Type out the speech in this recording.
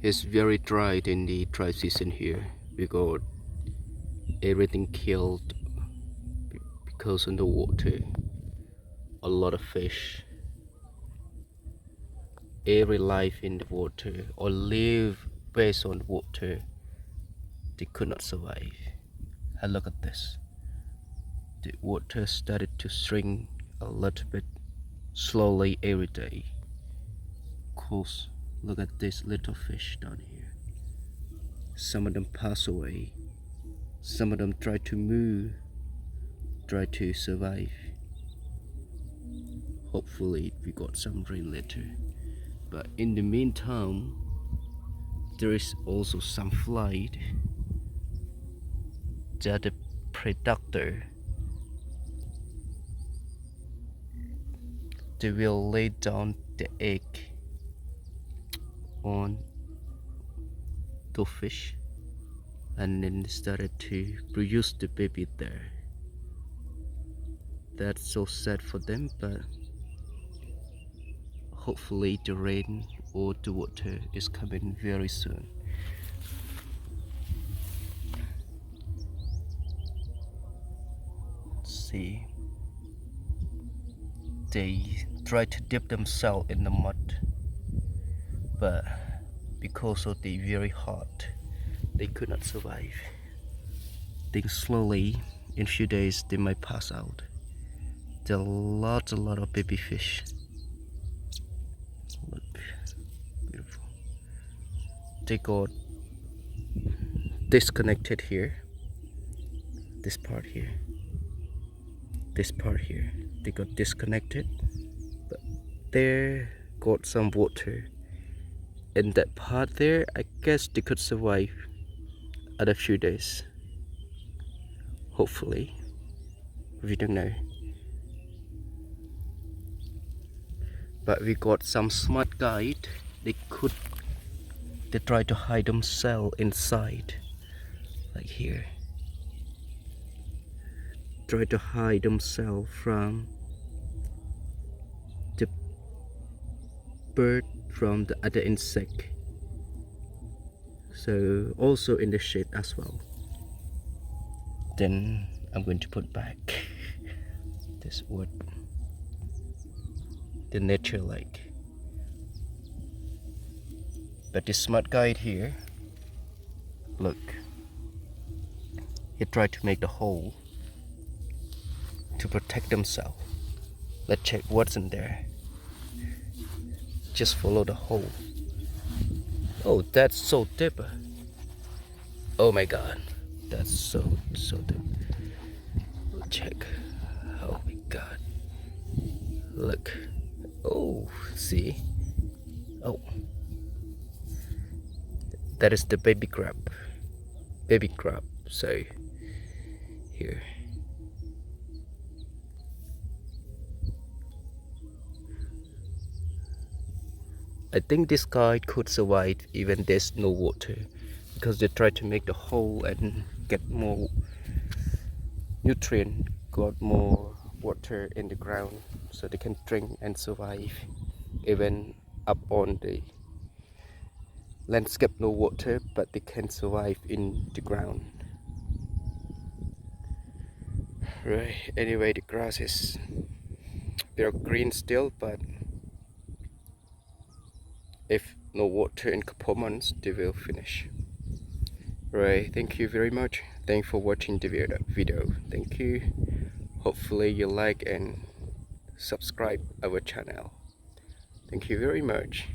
It's very dry in the dry season here. We got everything killed because of the water. A lot of fish. Every life in the water or live based on water, they could not survive. And look at this. The water started to shrink a little bit slowly every day. Of course, look at this little fish down here. Some of them pass away. Some of them try to move, try to survive. Hopefully we got some rain later. But in the meantime, there is also some flight that the predator, they will lay down the egg on the fish and then started to produce the baby there. That's so sad for them, but hopefully the rain or the water is coming very soon. See, they try to dip themselves in the mud, but because of the very hot, they could not survive. Think slowly, in few days they might pass out. There are a lot of baby fish. Look, beautiful. They got disconnected here. This part here. This part here. They got disconnected, but there got some water. In that part there, I guess they could survive at a few days. Hopefully. We don't know. But we got some smart guide. They try to hide themselves inside, like here. Try to hide themselves from the bird, from the other insect. So also in the shade as well. Then I'm going to put back this wood. The nature like. But this smart guide here, look, he tried to make the hole to protect themselves. Let's check what's in there. Just follow the hole. Oh, that's so deep. Oh my god, that's so deep. Check. Oh my god, look. Oh, see. Oh, that is the baby crab. So here. I think this guy could survive even there's no water, because they try to make the hole and get more nutrient, got more water in the ground so they can drink and survive even up on the landscape, no water, but they can survive in the ground. Right, anyway, the grass is very green still, but if no water in a couple months they will finish. Right, thank you very much. Thanks for watching the video. Thank you. Hopefully you like and subscribe our channel. Thank you very much.